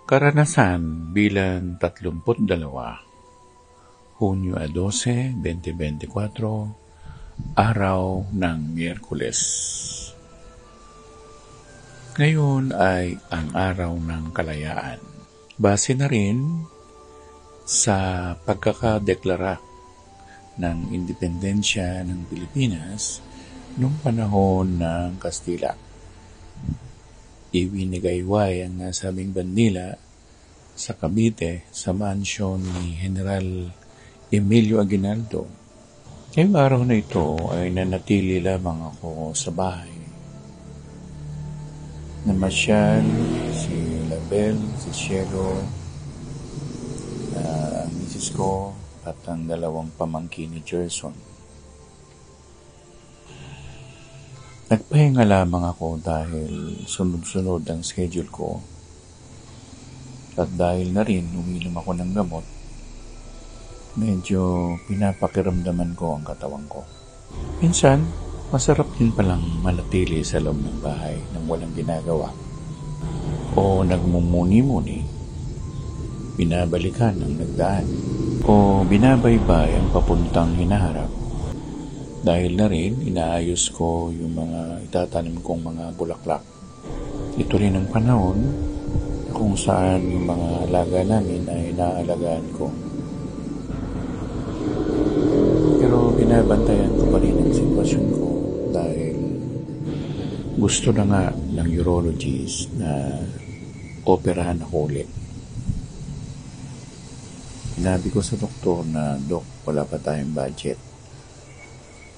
Karanasan bilang 32, Hunyo 12, 2024, araw ng Miyerkules. Ngayon ay ang araw ng kalayaan. Base na rin sa pagkakadeklara ng independensya ng Pilipinas noong panahon ng Kastila. Iwinigayway ang nasabing bandila sa Cavite sa mansyon ni General Emilio Aguinaldo. Ngayong araw na ito ay nanatili lamang ako sa bahay. Namasyal si Label, si Cielo, ang misis ko at ang dalawang pamangkin ni Gerson. Nagpahinga lamang ako dahil sunod-sunod ang schedule ko. At dahil na rin uminom ako ng gamot, medyo pinapakiramdaman ko ang katawan ko. Minsan, masarap din palang manatili sa loob ng bahay nang walang ginagawa. O nagmumuni-muni, binabalikan ang nagdaan. O binabaybay ang papuntang hinaharap. Dahil na rin, inaayos ko yung mga itatanim kong mga bulaklak. Ito rin ang panahon kung saan yung mga alaga namin ay naalagaan ko. Pero binabantayan ko pa rin ang sitwasyon ko dahil gusto na nga ng urologist na operahan ako ulit. Sinabi ko sa doktor na, "Dok, wala pa tayong budget."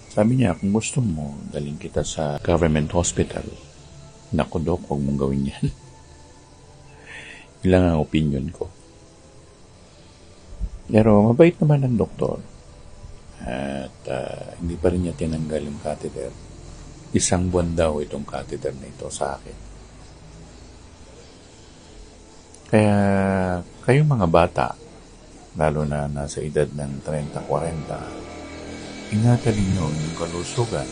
Sabi niya, "Kung gusto mo, dalhin kita sa government hospital." Naku, Dok, huwag mong gawin yan. Ilang ang opinion ko. Pero mabait naman ang doktor. At hindi pa rin niya tinanggal yung catheter. 1 buwan daw itong catheter na ito sa akin. Kaya kayong mga bata, lalo na nasa edad ng 30-40, ingatan ninyo yung kalusugan.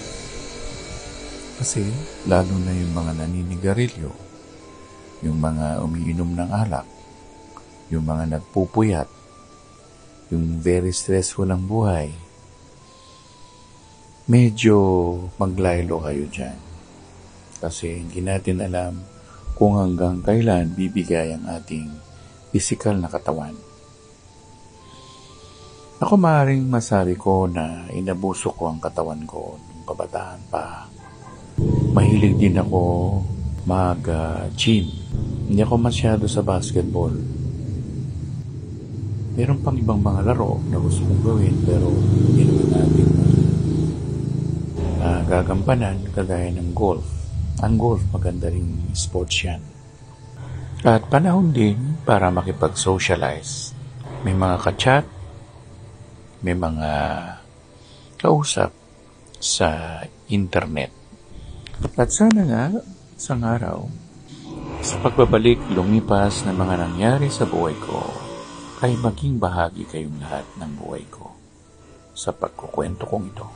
Kasi lalo na yung mga naninigarilyo, yung mga umiinom ng alak, yung mga nagpupuyat, yung very stressful ang buhay, medyo maglaylo kayo dyan. Kasi hindi natin alam kung hanggang kailan bibigay ang ating physical na katawan. Ako maaaring masabi ko na inabuso ko ang katawan ko nung kabataan pa. Mahilig din ako mag-gym. Hindi ako masyado sa basketball. Meron pang ibang mga laro na gusto kong gawin pero hindi naman natin gagampanan kagaya ng golf. Ang golf, maganda rin sports yan. At panahon din para makipag-socialize. May mga ka-chat, may mga kausap sa internet. At sana nga, isang araw, sa pagbabalik lumipas ng mga nangyari sa buhay ko, ay maging bahagi kayong lahat ng buhay ko sa pagkukwento kong ito.